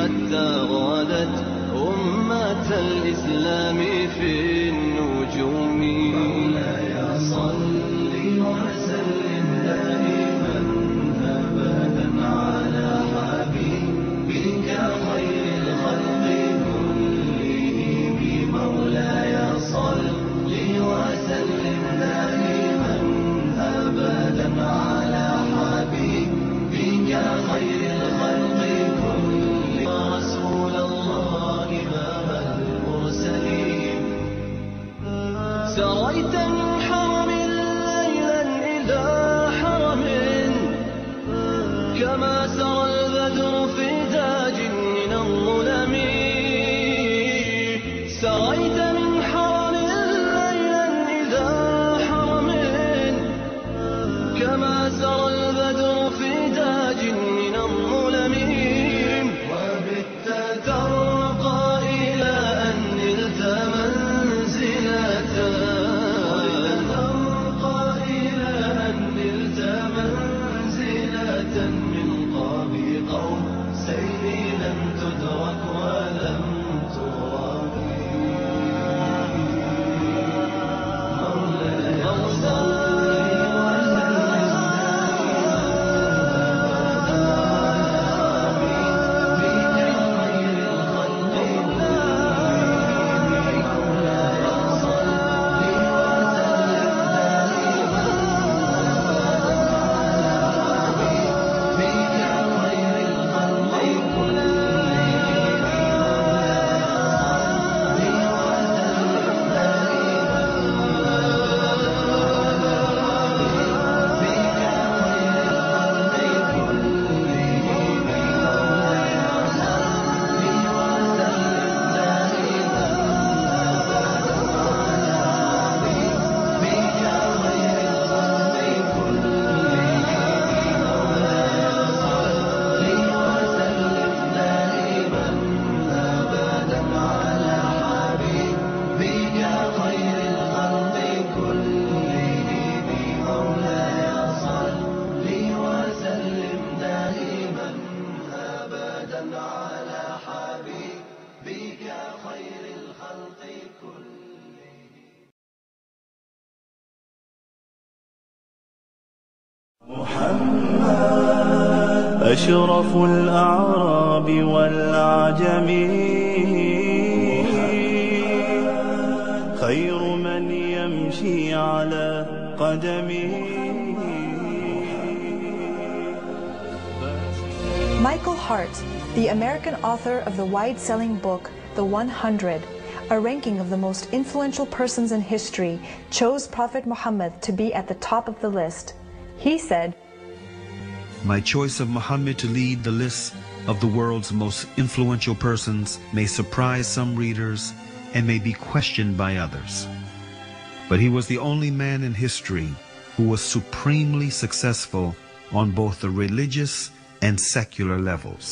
حتى غادت أمة الإسلام في النجوم. مولاي صل وسلم دائما أبدا على حبيبك خير الخلق كلهم. مولاي صل وسلم دائما أبدا على حبيبك خير الخلق كلهم. رسول الله إمام المرسلين سريت من حرم ليلا إلى حرم كما سرى البدر في تاج من الظلم. سريت من حرم ليلا إلى حرم كما سرى البدر في تاج من الظلم. وبت ترقى إلى أن نلت منزلة من قاب قوسين لم تدرك ولم ترابي. مولاي صل محمد أشرف الأعراب والعجم خير من يمشي على قدمه. Michael Hart, the American author of the wide-selling book, The 100, a ranking of the most influential persons in history, chose Prophet Muhammad to be at the top of the list. He said, "My choice of Muhammad to lead the list of the world's most influential persons may surprise some readers and may be questioned by others. But he was the only man in history who was supremely successful on both the religious and secular levels.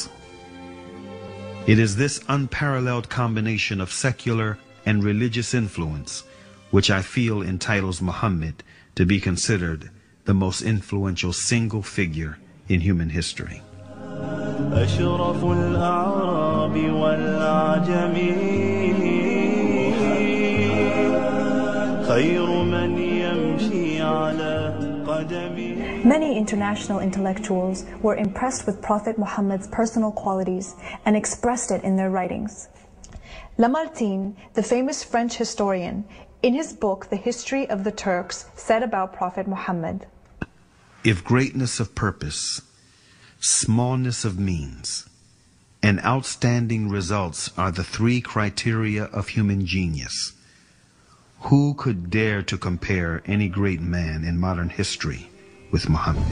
It is this unparalleled combination of secular and religious influence which I feel entitles Muhammad to be considered the most influential single figure in human history." أشرف الأعراب والعجم خير من يمشي على قدمه. Many international intellectuals were impressed with Prophet Muhammad's personal qualities and expressed it in their writings. Lamartine, the famous French historian, in his book The History of the Turks, said about Prophet Muhammad, "If greatness of purpose, smallness of means, and outstanding results are the three criteria of human genius, who could dare to compare any great man in modern history with Muhammad?"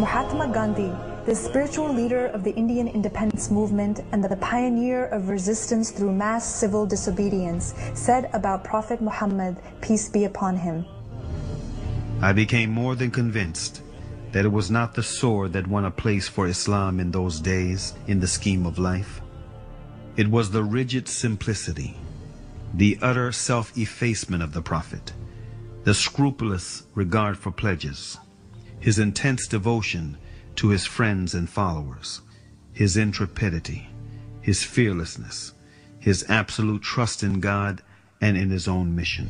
Mahatma Gandhi, the spiritual leader of the Indian independence movement and the pioneer of resistance through mass civil disobedience, said about Prophet Muhammad, peace be upon him, "I became more than convinced that it was not the sword that won a place for Islam in those days in the scheme of life. It was the rigid simplicity, the utter self-effacement of the Prophet, the scrupulous regard for pledges, his intense devotion to his friends and followers, his intrepidity, his fearlessness, his absolute trust in God and in his own mission.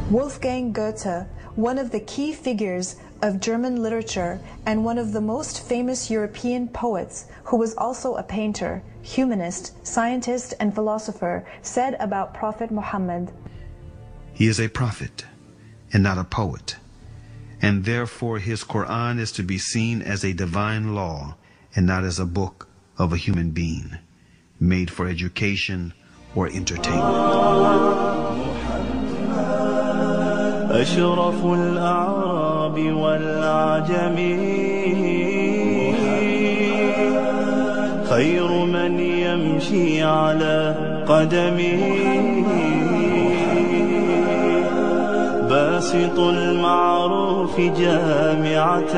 Wolfgang Goethe, one of the key figures of German literature and one of the most famous European poets, who was also a painter, humanist, scientist, and philosopher, said about Prophet Muhammad, "He is a prophet and not a poet, and therefore his Quran is to be seen as a divine law and not as a book of a human being, made for education or entertainment." أشرف الأعراب والعجم خير من يمشي على قدمه باسط المعروف جامعة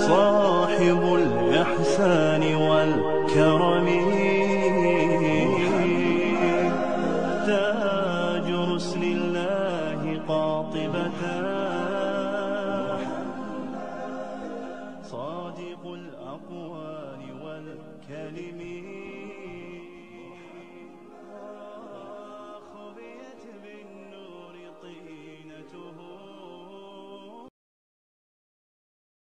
صاحب الإحسان والكرم تاج رسل الله قاطبة صادق الأقوال والكلم